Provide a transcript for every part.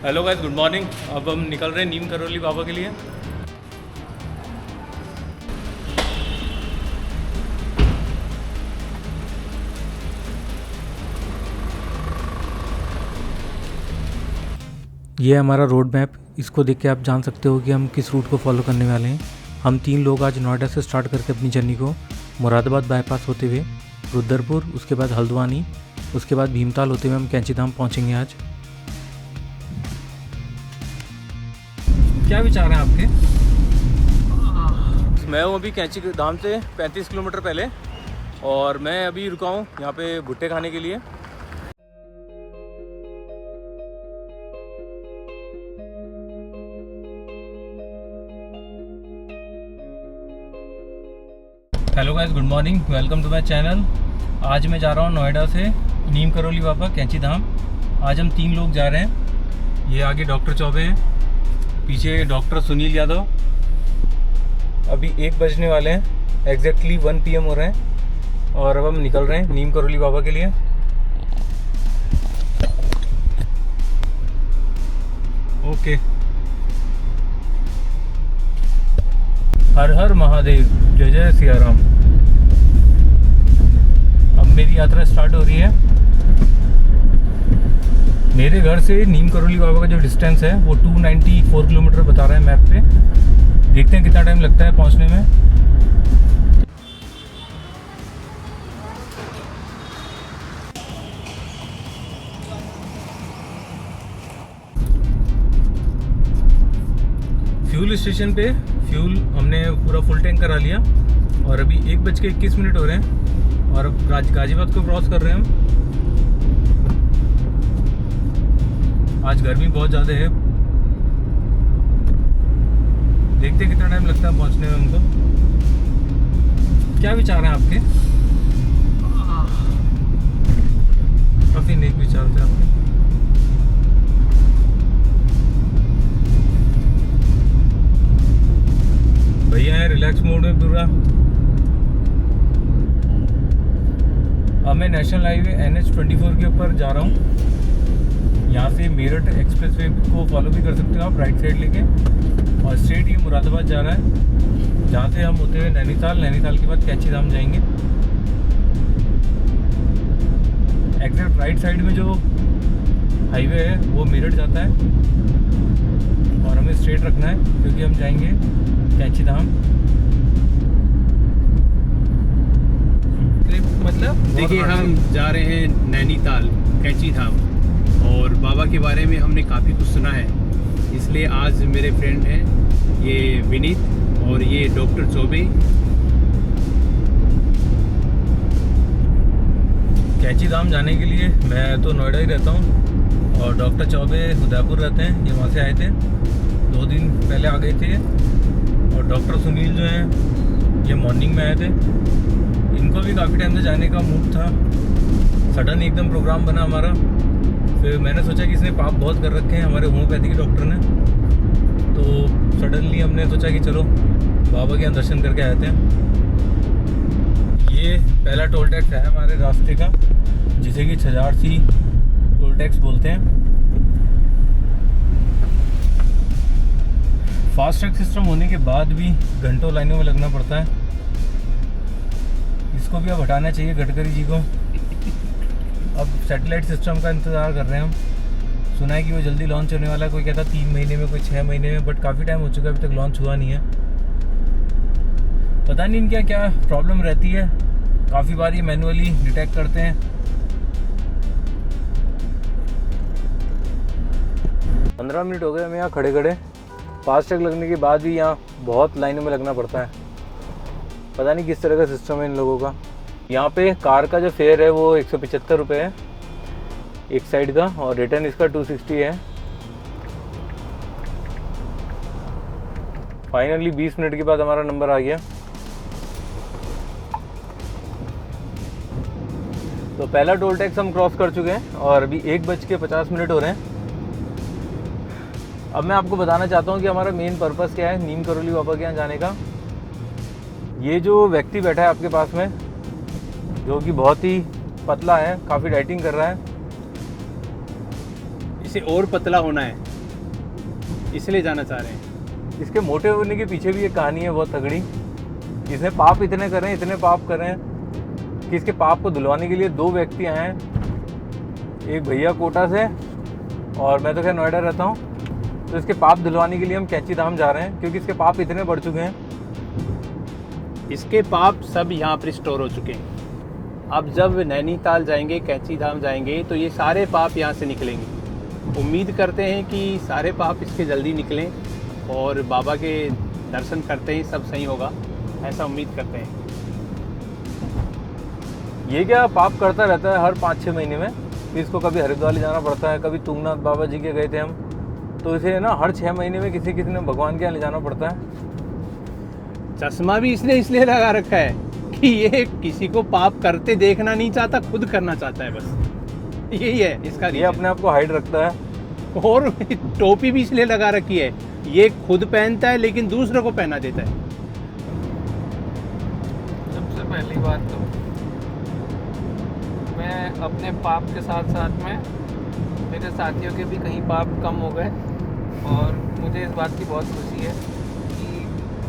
Hello guys, good morning. अब हम निकल रहे हैं नीम करौली बाबा के लिए। ये है हमारा रोड मैप। इसको देख के आप जान सकते हो कि हम किस रूट को फॉलो करने वाले हैं। हम 3 लोग आज नोएडा से स्टार्ट करके अपनी जर्नी को मुरादाबाद बाईपास होते हुए रुद्रपुर, उसके बाद हल्द्वानी, उसके बाद भीमताल होते हुए हम कैंची धाम पहुँचेंगे आज। क्या विचार हैं आपके? मैं हूँ अभी कैंची धाम से 35 किलोमीटर पहले और मैं अभी रुका हूँ यहाँ पे भुट्टे खाने के लिए। Hello guys, good morning, welcome to my channel. आज मैं जा रहा हूँ नोएडा से नीम करौली बाबा कैंची धाम। आज हम 3 लोग जा रहे हैं। ये आगे डॉक्टर चौबे हैं, पीछे डॉक्टर सुनील यादव। अभी 1 बजने वाले हैं, एग्जैक्टली 1 PM हो रहे हैं और अब हम निकल रहे हैं नीम करौली बाबा के लिए। ओके, हर हर महादेव, जय जय सिया राम। अब मेरी यात्रा स्टार्ट हो रही है। मेरे घर से नीम करौली बाबा का जो डिस्टेंस है वो 294 किलोमीटर बता रहा है मैप पे। देखते हैं कितना टाइम लगता है पहुंचने में। फ्यूल स्टेशन पे फ्यूल हमने पूरा फुल टैंक करा लिया और अभी 1:21 हो रहे हैं और अब गाजियाबाद को क्रॉस कर रहे हैं हम। आज गर्मी बहुत ज़्यादा है। देखते हैं कितना टाइम लगता है पहुंचने में हमको। क्या विचार हैं आपके? काफ़ी नेक विचार थे आपके। भैया है रिलैक्स मोड में पूरा। अब मैं नेशनल हाईवे NH24 के ऊपर जा रहा हूँ। यहाँ से मेरठ एक्सप्रेसवे को फॉलो भी कर सकते हो आप, राइट साइड लेके, और स्ट्रेट ये मुरादाबाद जा रहा है, जहाँ से हम होते हुए नैनीताल के बाद कैंची धाम जाएंगे। एग्जैक्ट राइट साइड में जो हाईवे है वो मेरठ जाता है और हमें स्ट्रेट रखना है क्योंकि हम जाएंगे कैंची धाम। मतलब देखिए, हम जा रहे हैं नैनीताल कैंची धाम और बाबा के बारे में हमने काफ़ी कुछ सुना है, इसलिए आज मेरे फ्रेंड हैं ये विनीत और ये डॉक्टर चौबे। कैंची धाम जाने के लिए मैं तो नोएडा ही रहता हूँ और डॉक्टर चौबे उदयपुर रहते हैं। ये वहाँ से आए थे, 2 दिन पहले आ गए थे। और डॉक्टर सुनील जो हैं ये मॉर्निंग में आए थे। इनको भी काफ़ी टाइम से जाने का मूड था। सडन एकदम प्रोग्राम बना हमारा। फिर मैंने सोचा कि इसने पाप बहुत कर रखे हैं हमारे होम्योपैथी डॉक्टर ने, तो सडनली हमने सोचा कि चलो बाबा के यहाँ दर्शन करके आते हैं। ये पहला टोल टैक्स है हमारे रास्ते का, जिसे कि छजारसी टोल टैक्स बोलते हैं। फास्ट ट्रैक सिस्टम होने के बाद भी घंटों लाइनों में लगना पड़ता है। इसको भी अब हटाना चाहिए गडकरी जी को। अब सैटेलाइट सिस्टम का इंतज़ार कर रहे हैं हम। सुना है कि वो जल्दी लॉन्च होने वाला है। कोई कहता 3 महीने में, कोई 6 महीने में, बट काफ़ी टाइम हो चुका है, अभी तक लॉन्च हुआ नहीं है। पता नहीं इनकी क्या प्रॉब्लम रहती है। काफ़ी बार ये मैनुअली डिटेक्ट करते हैं। 15 मिनट हो गए हमें यहाँ खड़े खड़े। फास्ट टैग लगने के बाद भी यहाँ बहुत लाइनों में लगना पड़ता है। पता नहीं किस तरह का सिस्टम है इन लोगों का। यहाँ पे कार का जो फेयर है वो 175 रुपये है एक साइड का, और रिटर्न इसका 260 है। फाइनली 20 मिनट के बाद हमारा नंबर आ गया। तो पहला टोल टैक्स हम क्रॉस कर चुके हैं और अभी 1:50 हो रहे हैं। अब मैं आपको बताना चाहता हूँ कि हमारा मेन पर्पस क्या है नीम करौली बाबा के यहाँ जाने का। ये जो व्यक्ति बैठा है आपके पास में, जो कि बहुत ही पतला है, काफ़ी डाइटिंग कर रहा है, इसे और पतला होना है, इसलिए जाना चाह रहे हैं। इसके मोटे होने के पीछे भी एक कहानी है बहुत तगड़ी। इसने पाप इतने करें कि इसके पाप को धुलवाने के लिए 2 व्यक्ति आए हैं, एक भैया कोटा से और मैं तो खैर नोएडा रहता हूँ। तो इसके पाप धुलवाने के लिए हम कैंची धाम जा रहे हैं, क्योंकि इसके पाप इतने बढ़ चुके हैं। इसके पाप सब यहाँ पर स्टोर हो चुके हैं। अब जब नैनीताल जाएंगे, कैंची धाम जाएंगे, तो ये सारे पाप यहाँ से निकलेंगे। उम्मीद करते हैं कि सारे पाप इसके जल्दी निकलें और बाबा के दर्शन करते ही सब सही होगा, ऐसा उम्मीद करते हैं। ये क्या पाप करता रहता है हर 5-6 महीने में। इसको कभी हरिद्वार ले जाना पड़ता है, कभी तुंगनाथ बाबा जी के गए थे हम, तो इसे ना हर 6 महीने में किसी ने भगवान के यहाँ ले जाना पड़ता है। चश्मा भी इसने इसलिए लगा रखा है कि ये किसी को पाप करते देखना नहीं चाहता, खुद करना चाहता है, बस यही है इसका। ये अपने आप को हाइड रखता है। और टोपी भी इसलिए लगा रखी है, ये खुद पहनता है लेकिन दूसरों को पहना देता है। सबसे पहली बात तो मैं अपने पाप के साथ साथ में मेरे साथियों के भी कहीं पाप कम हो गए, और मुझे इस बात की बहुत खुशी है कि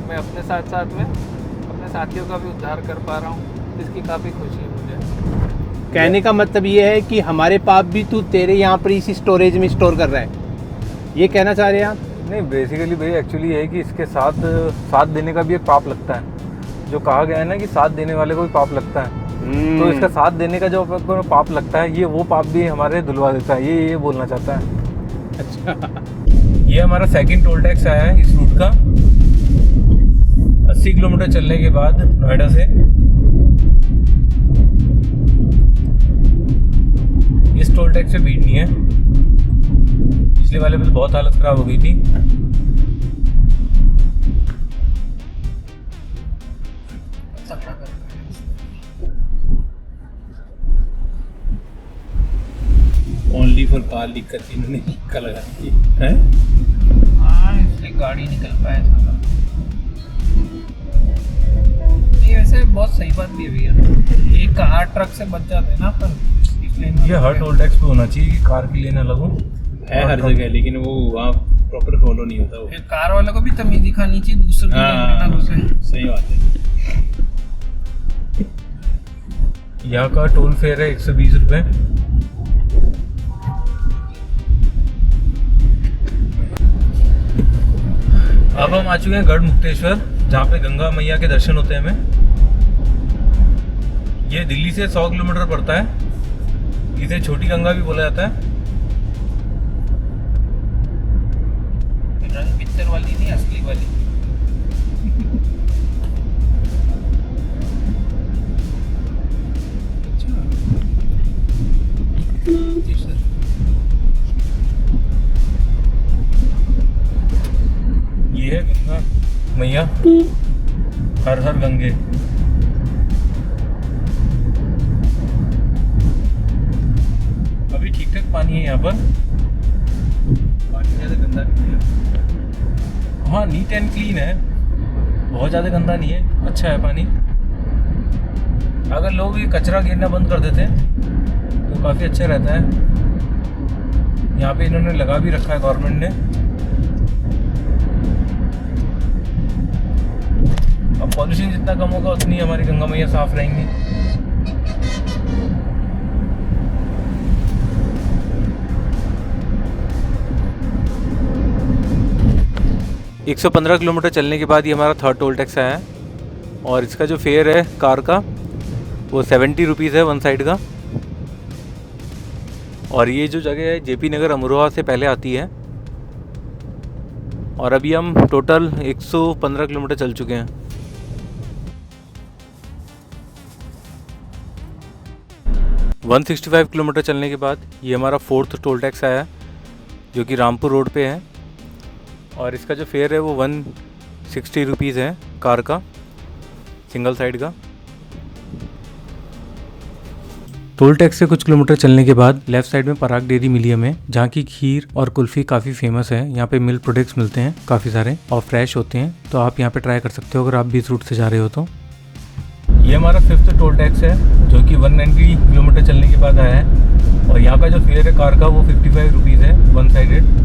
मैं अपने साथ साथ में अपने साथियों का भी उद्धार कर पा रहा हूँ। इसकी काफ़ी खुशी है मुझे। कहने का मतलब ये है कि हमारे पाप भी तू तेरे यहाँ पर इसी स्टोरेज में स्टोर कर रहा है, ये कहना चाह रहे हैं आप? नहीं, बेसिकली भाई एक्चुअली ये है कि इसके साथ साथ देने का भी एक पाप लगता है। जो कहा गया है ना कि साथ देने वाले को भी पाप लगता है, तो इसका साथ देने का जो पाप लगता है, ये वो पाप भी हमारे धुलवा देता है। ये बोलना चाहता है। अच्छा, ये हमारा सेकंड टोल टैक्स आया है इस रूट का। 80 किलोमीटर चलने के बाद नोएडा से। इस टोल टैक्स से भीड़ नहीं है, पिछले वाले पे बहुत हालत खराब हो गई थी। ओनली फॉर कार लिख कर इन्होंने लिखा लगा दी है। हाँ, इसलिए गाड़ी निकल पाया था। ये वैसे बहुत सही बात भी है भैया, ये कार ट्रक से बच जाते ना अपन, इसलिए ये हर टोल टैक्स पे होना चाहिए कि कार के लिए ना लगो। है हर जगह, लेकिन वो वहाँ प्रॉपर फॉलो नहीं होता। वो फिर कार वालों को भी तमीज दिखानी चाहिए, दूसरे की ना घुसे। सही बात है। यहाँ का टोल फेयर है 120 रुपये। अब हम आ चुके हैं गढ़ मुक्तेश्वर, जहाँ पे गंगा मैया के दर्शन होते हैं हमें। ये दिल्ली से 100 किलोमीटर पड़ता है। इसे छोटी गंगा भी बोला जाता है। रंग पिक्चर वाली नहीं, असली वाली। जी सर। ये है गंगा मैया, हर हर गंगे। अभी ठीक ठाक पानी है यहाँ पर, पानी ज़्यादा गंदा नहीं है। हाँ नीट एंड क्लीन है, बहुत ज़्यादा गंदा नहीं है, अच्छा है पानी। अगर लोग ये कचरा गिरना बंद कर देते तो काफ़ी अच्छा रहता है। यहाँ पे इन्होंने लगा भी रखा है गवर्नमेंट ने। अब पॉल्यूशन जितना कम होगा उतनी हमारी गंगा मैया साफ रहेंगी। 115 किलोमीटर चलने के बाद ये हमारा थर्ड टोल टैक्स आया है, और इसका जो फेयर है कार का वो 70 रुपीज़ है वन साइड का। और ये जो जगह है जेपी नगर अमरोहा से पहले आती है, और अभी हम टोटल 115 किलोमीटर चल चुके हैं। वन 165 किलोमीटर चलने के बाद ये हमारा फोर्थ टोल टैक्स आया है, जो कि रामपुर रोड पे है, और इसका जो फेयर है वो 160 रुपीज़ है कार का, सिंगल साइड का। टोल टैक्स से कुछ किलोमीटर चलने के बाद लेफ़्ट साइड में पराग डेयरी मिली हमें, जहाँ की खीर और कुल्फ़ी काफ़ी फेमस है। यहाँ पे मिल्क प्रोडक्ट्स मिलते हैं काफ़ी सारे और फ्रेश होते हैं, तो आप यहाँ पे ट्राई कर सकते हो अगर आप भी इस रूट से जा रहे हो तो। ये हमारा फिफ्थ टोल टैक्स है, जो कि 190 किलोमीटर चलने के बाद आया है। और यहाँ का जो फेयर है कार का वो 55 रुपीज़ है, वन साइडेड।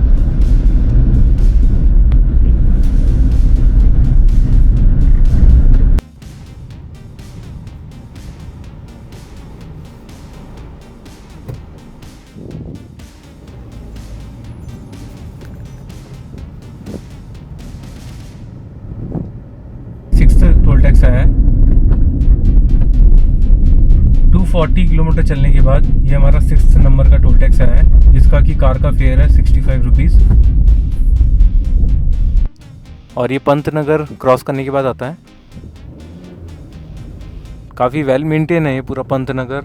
टोल टैक्स आया है 240 किलोमीटर चलने के बाद। ये हमारा 6 नंबर का टोल टैक्स आया है, जिसका कि कार का फेयर है 65 रुपीज़। और ये पंतनगर क्रॉस करने के बाद आता है। काफ़ी वेल मेंटेन है ये पूरा पंतनगर,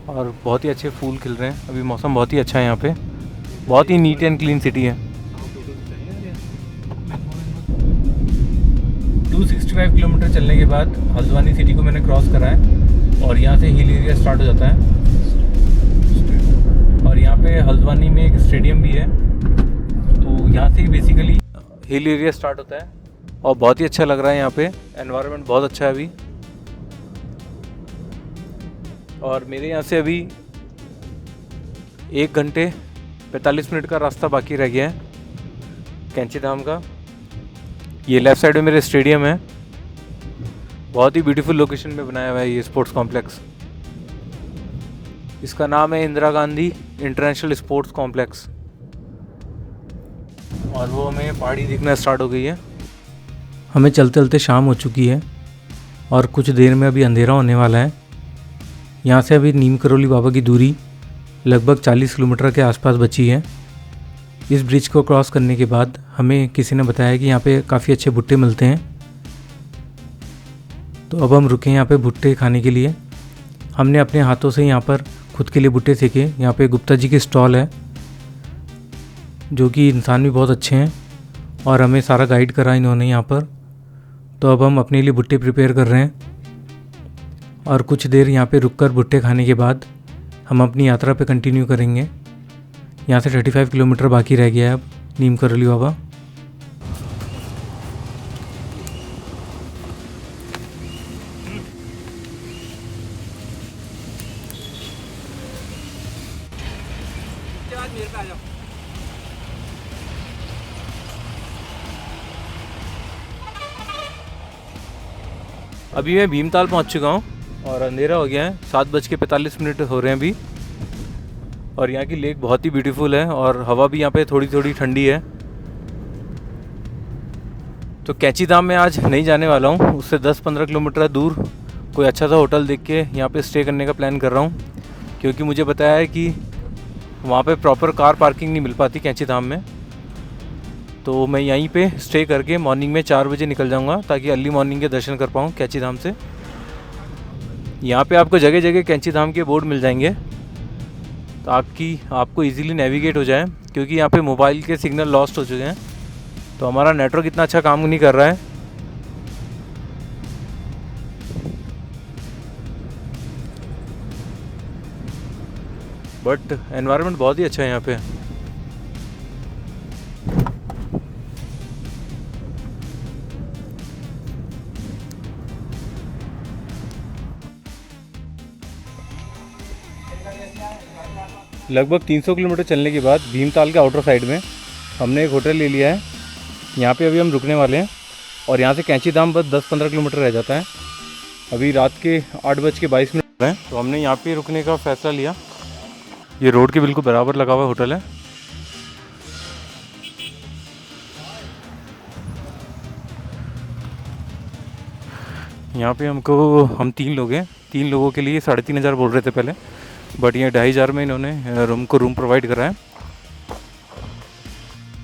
और बहुत ही अच्छे फूल खिल रहे हैं। अभी मौसम बहुत ही अच्छा है यहाँ पे, बहुत ही नीट एंड क्लीन सिटी है। 265 किलोमीटर चलने के बाद हल्द्वानी सिटी को मैंने क्रॉस करा है, और यहाँ से हिल एरिया स्टार्ट हो जाता है। और यहाँ पे हल्द्वानी में एक स्टेडियम भी है, तो यहाँ से बेसिकली हिल एरिया स्टार्ट होता है। और बहुत ही अच्छा लग रहा है यहाँ पे, एनवायरनमेंट बहुत अच्छा है अभी। और मेरे यहाँ से अभी 1 घंटे 45 मिनट का रास्ता बाकी रह गया है कैंची धाम का। ये लेफ़्ट साइड में मेरे स्टेडियम है, बहुत ही ब्यूटीफुल लोकेशन में बनाया हुआ है ये स्पोर्ट्स कॉम्प्लेक्स। इसका नाम है Indira Gandhi international sports complex. और वो हमें पहाड़ी दिखना स्टार्ट हो गई है। हमें चलते चलते शाम हो चुकी है और कुछ देर में अभी अंधेरा होने वाला है। यहाँ से अभी नीम करोली बाबा की दूरी लगभग 40 किलोमीटर के आसपास बची है। इस ब्रिज को क्रॉस करने के बाद हमें किसी ने बताया कि यहाँ पे काफ़ी अच्छे भुट्टे मिलते हैं, तो अब हम रुके यहाँ पे भुट्टे खाने के लिए। हमने अपने हाथों से यहाँ पर खुद के लिए भुट्टे सेके। यहाँ पे गुप्ता जी की स्टॉल है, जो कि इंसान भी बहुत अच्छे हैं, और हमें सारा गाइड करा इन्होंने यहाँ पर। तो अब हम अपने लिए भुट्टे प्रिपेयर कर रहे हैं, और कुछ देर यहाँ पे रुककर भुट्टे खाने के बाद हम अपनी यात्रा पे कंटिन्यू करेंगे। यहाँ से 35 किलोमीटर बाकी रह गया है अब नीम करोली बाबा। अभी मैं भीमताल पहुंच चुका हूं और अंधेरा हो गया है। 7:45 हो रहे हैं अभी। और यहाँ की लेक बहुत ही ब्यूटीफुल है, और हवा भी यहाँ पे थोड़ी थोड़ी ठंडी है। तो कैंची धाम में आज नहीं जाने वाला हूँ, उससे 10-15 किलोमीटर दूर कोई अच्छा सा होटल देख के यहाँ पे स्टे करने का प्लान कर रहा हूँ, क्योंकि मुझे बताया है कि वहाँ पे प्रॉपर कार पार्किंग नहीं मिल पाती कैंची धाम में। तो मैं यहीं पे स्टे करके मॉर्निंग में 4 बजे निकल जाऊँगा, ताकि अर्ली मॉर्निंग के दर्शन कर पाऊँ कैंची धाम से। यहाँ पे आपको जगह जगह कैंची धाम के बोर्ड मिल जाएंगे, तो आपको इजीली नेविगेट हो जाए, क्योंकि यहाँ पे मोबाइल के सिग्नल लॉस्ट हो चुके हैं। तो हमारा नेटवर्क इतना अच्छा काम नहीं कर रहा है। बट एनवायरनमेंट बहुत ही अच्छा है यहाँ पे। लगभग 300 किलोमीटर चलने के बाद भीमताल के आउटर साइड में हमने एक होटल ले लिया है। यहाँ पे अभी हम रुकने वाले हैं, और यहाँ से कैंची धाम बस 10-15 किलोमीटर रह जाता है। अभी रात के 8:22 हैं, तो हमने यहाँ पे रुकने का फ़ैसला लिया। ये रोड के बिल्कुल बराबर लगा हुआ होटल है। यहाँ पे हम 3 लोग हैं। 3 लोगों के लिए 3,500 बोल रहे थे पहले, बट ये 2,500 में इन्होंने रूम प्रोवाइड करा है।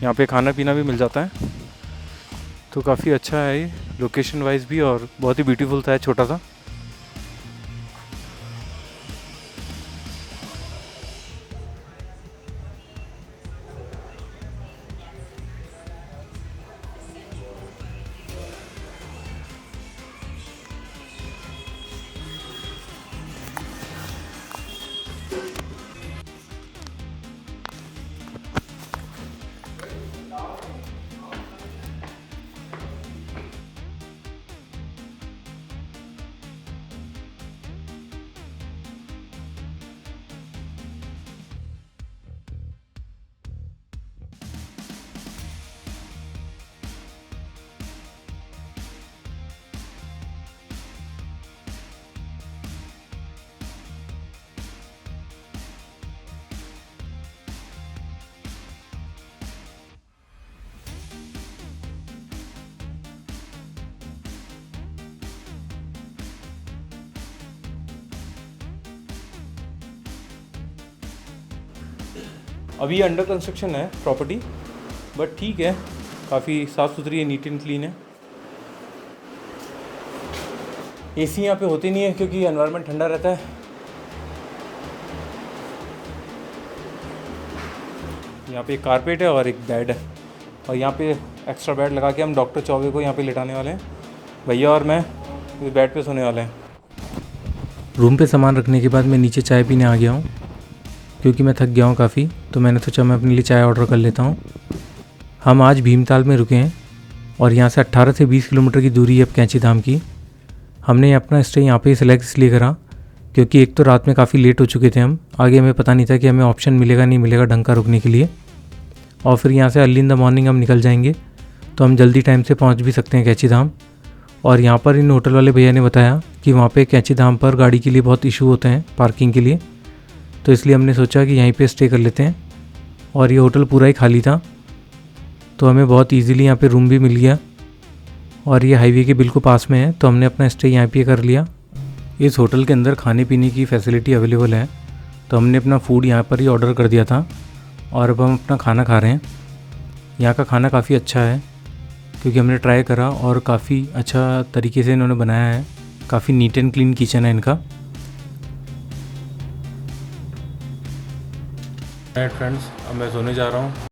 यहाँ पे खाना पीना भी मिल जाता है, तो काफ़ी अच्छा है ये लोकेशन वाइज भी, और बहुत ही ब्यूटीफुल सा है, छोटा सा। अभी ये अंडर कंस्ट्रक्शन है प्रॉपर्टी, बट ठीक है, काफ़ी साफ़ सुथरी है, नीट एंड क्लीन है। एसी यहाँ पे होती नहीं है क्योंकि एनवायरनमेंट ठंडा रहता है। यहाँ पे एक कारपेट है और एक बेड है, और यहाँ पे एक्स्ट्रा बेड लगा के हम डॉक्टर चौबे को यहाँ पे लिटाने वाले हैं। भैया और मैं इस बेड पे सोने वाले हैं। रूम पे सामान रखने के बाद मैं नीचे चाय पीने आ गया हूँ, क्योंकि मैं थक गया हूँ काफ़ी, तो मैंने सोचा मैं अपने लिए चाय ऑर्डर कर लेता हूँ। हम आज भीमताल में रुके हैं और यहाँ से 18 से 20 किलोमीटर की दूरी है अब कैंची धाम की। हमने अपना स्टे यहाँ पे सिलेक्ट इसलिए करा क्योंकि एक तो रात में काफ़ी लेट हो चुके थे हम, आगे हमें पता नहीं था कि हमें ऑप्शन मिलेगा नहीं मिलेगा ढंग का रुकने के लिए, और फिर यहाँ से अर्ली इन द मॉर्निंग हम निकल जाएंगे तो हम जल्दी टाइम से पहुँच भी सकते हैं कैंची धाम। और यहाँ पर इन होटल वाले भैया ने बताया कि वहाँ पे कैंची धाम पर गाड़ी के लिए बहुत इशू होते हैं पार्किंग के लिए, तो इसलिए हमने सोचा कि यहीं पे स्टे कर लेते हैं। और ये होटल पूरा ही खाली था, तो हमें बहुत इजीली यहाँ पे रूम भी मिल गया, और ये हाईवे के बिल्कुल पास में है, तो हमने अपना स्टे यहाँ पे कर लिया। इस होटल के अंदर खाने पीने की फैसिलिटी अवेलेबल है, तो हमने अपना फूड यहाँ पर ही ऑर्डर कर दिया था और अब हम अपना खाना खा रहे हैं। यहाँ का खाना काफ़ी अच्छा है क्योंकि हमने ट्राई करा और काफ़ी अच्छा तरीके से इन्होंने बनाया है, काफ़ी नीट एंड क्लीन किचन है इनका। फ्रेंड्स, अब मैं सोने जा रहा हूँ